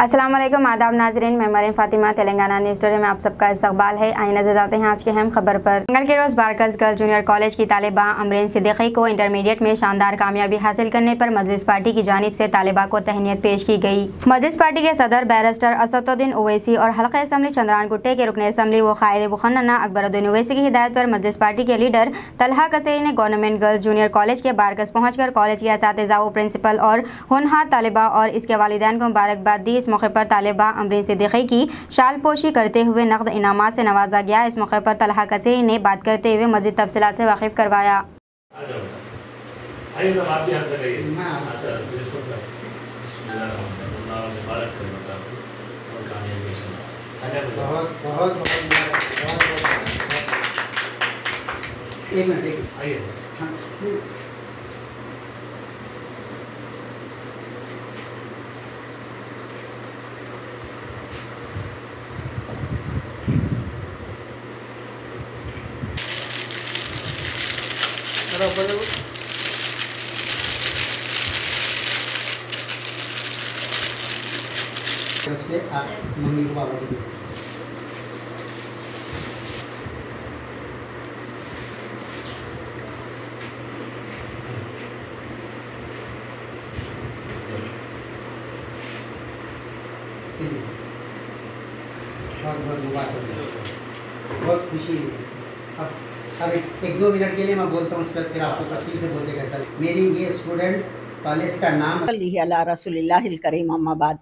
अस्सलाम वालेकुम, आदाब नाजरीन। मैं मरीम फातिमा, तेलंगाना न्यूज़ स्टोरी में आप सबका इस्तकबाल है। आइए नजर डालते हैं आज की अहम खबर पर। मंगल के रोज़ बारकस गर्ल्स जूनियर कॉलेज की तालिबा अमरीन सिद्दीकी को इंटरमीडिएट में शानदार कामयाबी हासिल करने पर मजलिस पार्टी की जानिब से तालिबा को तहनीत पेश की गई। मजलिस पार्टी के सदर बैरिस्टर असदुद्दीन ओवैसी और हल्का असम्बली चंद्रान गुट्टे के रुकन असम्बली व कायद मुखन्ना अकबरुद्दीन ओवैसी की हिदायत पर मजलिस पार्टी के लीडर तलहा कसेरी ने गवर्नमेंट गर्ल्स जूनियर कॉलेज के बारकस पहुँचकर कॉलेज के असातिज़ा व प्रिंसिपल और होनहार तालिबा और इसके वालिदैन को मुबारकबाद दी। इस मौके पर तालिबा अमरीन सिद्दीकी की शाल पोशी करते हुए नकद इनामात से नवाजा गया। इस मौके पर तलहा कसेरी ने बात करते हुए मज़ीद तफसीलात से वाकिफ करवाया। से आप मम्मी को बाबा को दीजिए। बहुत बहुत मुबारक, बहुत खुशी। अब एक दो मिनट के लिए मैं बोलता हूँ, उस पर फिर आपको तफसील से बोलते हैं। सर मेरी ये स्टूडेंट कॉलेज का नाम अल्लाह रसूलिल्लाहिल करीम अम्माबाद।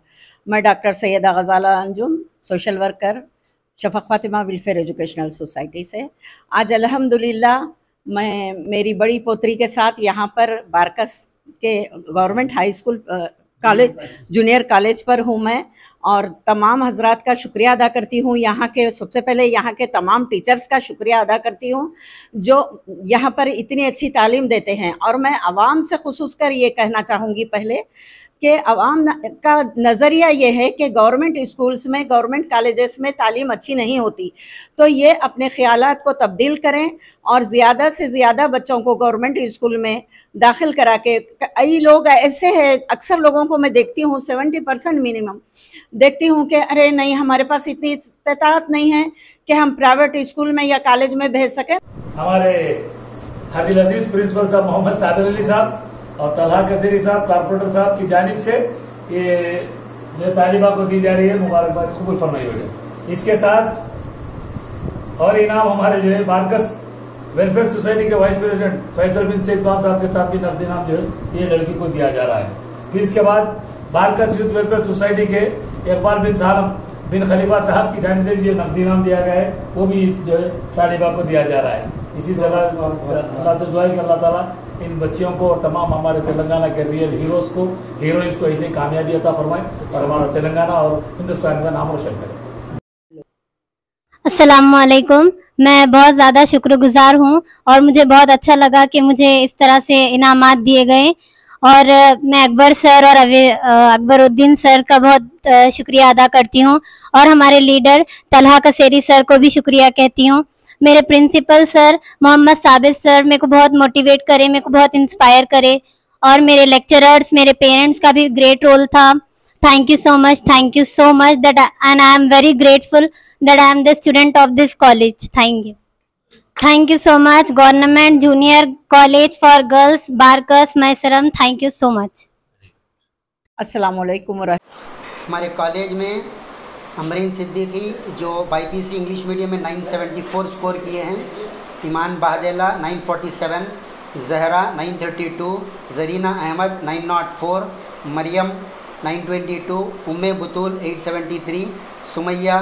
मैं doctor Syeda Ghazala Anjum, social worker, Shafaq Fatima welfare educational society से। आज अल्हम्दुलिल्लाह मैं मेरी बड़ी पोतरी के साथ यहाँ पर बारकस के government high school college junior college पर हूँ मैं, और तमाम हजरात का शुक्रिया अदा करती हूँ। यहाँ के सबसे पहले यहाँ के तमाम टीचर्स का शुक्रिया अदा करती हूँ जो यहाँ पर इतनी अच्छी तालीम देते हैं। और मैं आवाम से खुसूस कर ये कहना चाहूँगी पहले कि आवाम का नज़रिया ये है कि गवर्नमेंट स्कूल्स में, गवर्नमेंट कॉलेजेस में तालीम अच्छी नहीं होती, तो ये अपने ख़यालात को तब्दील करें और ज़्यादा से ज़्यादा बच्चों को गवर्नमेंट स्कूल में दाखिल करा के। कई लोग ऐसे हैं, अक्सर लोगों को मैं देखती हूँ 70% मिनिमम देखती हूँ कि अरे नहीं, हमारे पास इतनी इस्तात नहीं है कि हम प्राइवेट स्कूल में या कॉलेज में भेज सकें। हमारे हादिल अजीज प्रिंसिपल साहब मोहम्मद साबिर अली साहब और तलहा कसेरी साहब कारपोरेटर साहब की जानिब से ये जो तालिबा को दी जा रही है, मुबारकबाद कबूल फरमाई हो जाए। इसके साथ और इनाम हमारे जो है बारकस वेलफेयर सोसाइटी के वाइस प्रेसिडेंट फैसल बिन शेख साहब के साथ भी नकद इनाम जो है ये लड़की को दिया जा रहा है। फिर इसके बाद बारकस यूथ वेलफेयर सोसाइटी के इकबाल बिन सालम बिन खलीफा साहब की जानिब से जो नकद इनाम दिया गया है वो भी जो है तालिबा को दिया जा रहा है। इसी से अल्लाह से दुआ है कि अल्लाह ताला इन बच्चियों को और तमाम हमारे तेलंगाना के रियल हीरोज को, हीरोइंस को ऐसे कामयाबी अता फरमाए और हमारा तेलंगाना और हिंदुस्तान का नाम रोशन करे। अस्सलाम वालेकुम। मैं बहुत ज़्यादा शुक्रगुजार हूँ और मुझे बहुत अच्छा लगा कि मुझे इस तरह से इनामात दिए गए, और मैं अकबर सर और अकबरुद्दीन सर का बहुत शुक्रिया अदा करती हूँ, और हमारे लीडर तलहा कसेरी सर को भी शुक्रिया कहती हूँ। मेरे principal sir Mohammad Sabir sir मेरे को बहुत मोटिवेट करे, मेरे को बहुत इंस्पायर करे, और मेरे लेक्चरर्स, मेरे पेरेंट्स का भी ग्रेट रोल था। Thank you so much that and I am very grateful that I am the student of this college. Thank you so much government junior college for girls Barkas Maisaram. Thank you so much. अस्सलाम वालेकुम। हमारे college में अमरीन सिद्दीकी जो BPC English medium में 974 score किए हैं, ईमान बहादेला 947, जहरा 932, जरीना अहमद 904, मरियम 922, उम्मे बुतूल 873, सुमैया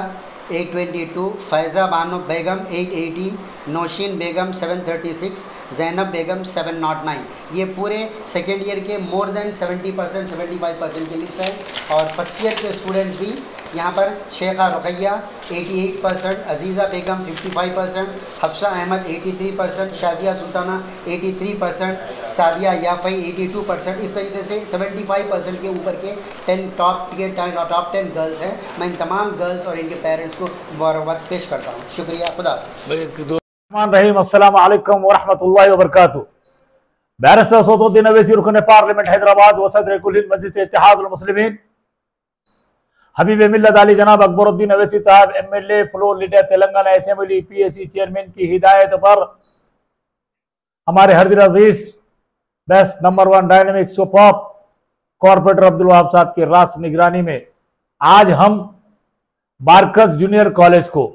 822, फ़ैज़ा बानो बेगम 880, नौशीन बेगम 736, ज़ैनब बेगम 709। ये पूरे सेकेंड ईयर के मोर देन 70% 75% की लिस्ट है। और फर्स्ट ईयर के स्टूडेंट्स भी यहाँ पर शेखा रुकैया 88%, अजीज़ा बेगम 55%, हफ्सा अहमद 83%, शादिया सुल्ताना 83%, सादिया याफ़ई 82%। इस तरीके से 75% के ऊपर के 10 टॉप 10 गर्ल्स हैं। मैं इन तमाम गर्ल्स और इनके पेरेंट्स को मुबारकबाद पेश करता हूँ। शुक्रिया। खुदा रहीम। अस्सलाम वालेकुम व रहमतुल्लाहि व बरकातुहू। बैरिस्टर असदुद्दीन ओवैसी रुकन पार्लियामेंट हैदराबाद व सदर कुल हिंद मजलिस इत्तेहादुल मुस्लिमीन हबीब मिल्लत अली जनाब Akbaruddin Owaisi sahab MLA floor leader Telangana assembly PSC chairman की हिदायत पर हमारे हरदिल अजीज best number 1 dynamic super corporator Abdul Wahab sahab की रास निगरानी में आज हम बारकस जूनियर कॉलेज को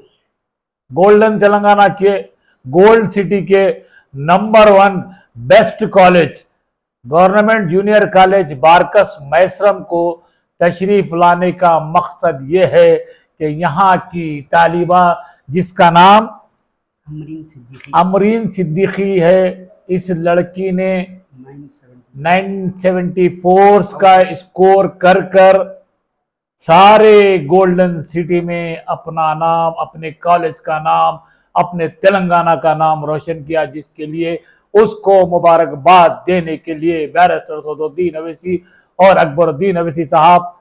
गोल्डन तेलंगाना के गोल्ड सिटी के number 1 best college government junior college Barkas Maisaram को तशरीफ लाने का मकसद ये है कि यहाँ की तालिबा जिसका नाम अमरीन सिद्दीकी है, इस लड़की ने 974 का स्कोर कर कर सारे गोल्डन सिटी में अपना नाम, अपने कॉलेज का नाम, अपने तेलंगाना का नाम रोशन किया, जिसके लिए उसको मुबारकबाद देने के लिए बैरिस्टर सदरुद्दीन अवैसी और अकबरुद्दीन अवैसी साहब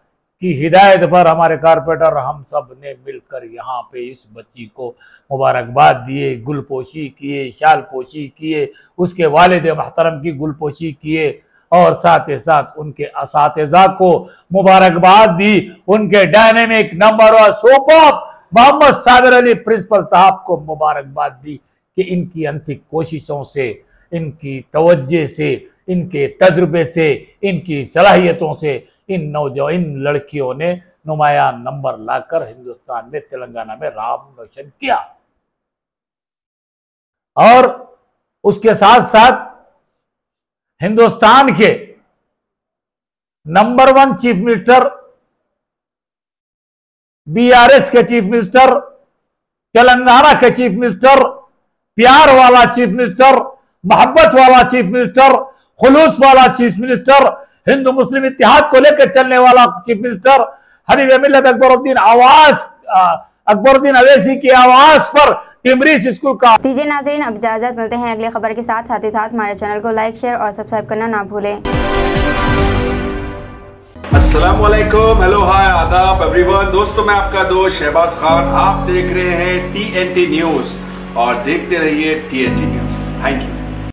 की हिदायत पर हमारे कारपोरेटर हम सब ने मिलकर यहाँ पे इस बच्ची को मुबारकबाद दिए, गुलपोशी किए, शाल पोशी किए, उसके वालिद महतरम की गुलपोशी किए और साथ ही साथ उनके असातिज़ा को मुबारकबाद दी। उनके dynamic number 1 super Mohammad Sabir Ali principal साहब को मुबारकबाद दी कि इनकी अंतिम कोशिशों से, इनकी तवज्जो से, इनके तजुर्बे से, इनकी सलाहियतों से इन लड़कियों ने नुमाया नंबर लाकर हिंदुस्तान में, तेलंगाना में नाम रोशन किया। और उसके साथ साथ हिंदुस्तान के नंबर 1 चीफ मिनिस्टर, BRS के चीफ मिनिस्टर, तेलंगाना के चीफ मिनिस्टर, प्यार वाला चीफ मिनिस्टर, मोहब्बत वाला चीफ मिनिस्टर, खुलूस वाला चीफ मिनिस्टर, हिंदू मुस्लिम इत्तेहाद को लेकर चलने वाला चीफ मिनिस्टर, हबीब मिल्लत अकबरुद्दीन अवैसी की आवाज पर टिमरीज स्कूल का। दीजिए नाज़रीन, अब इजाजत, मिलते हैं अगली खबर के साथ ही साथ हमारे चैनल को लाइक, शेयर और सब्सक्राइब करना ना भूलें। अस्सलाम वालेकुम, हेलो, हाय, आदाब एवरीवन। दोस्तों, मैं आपका दोस्त शहबाज खान, आप देख रहे हैं TNT न्यूज और देखते रहिए TNT न्यूज। Thank you.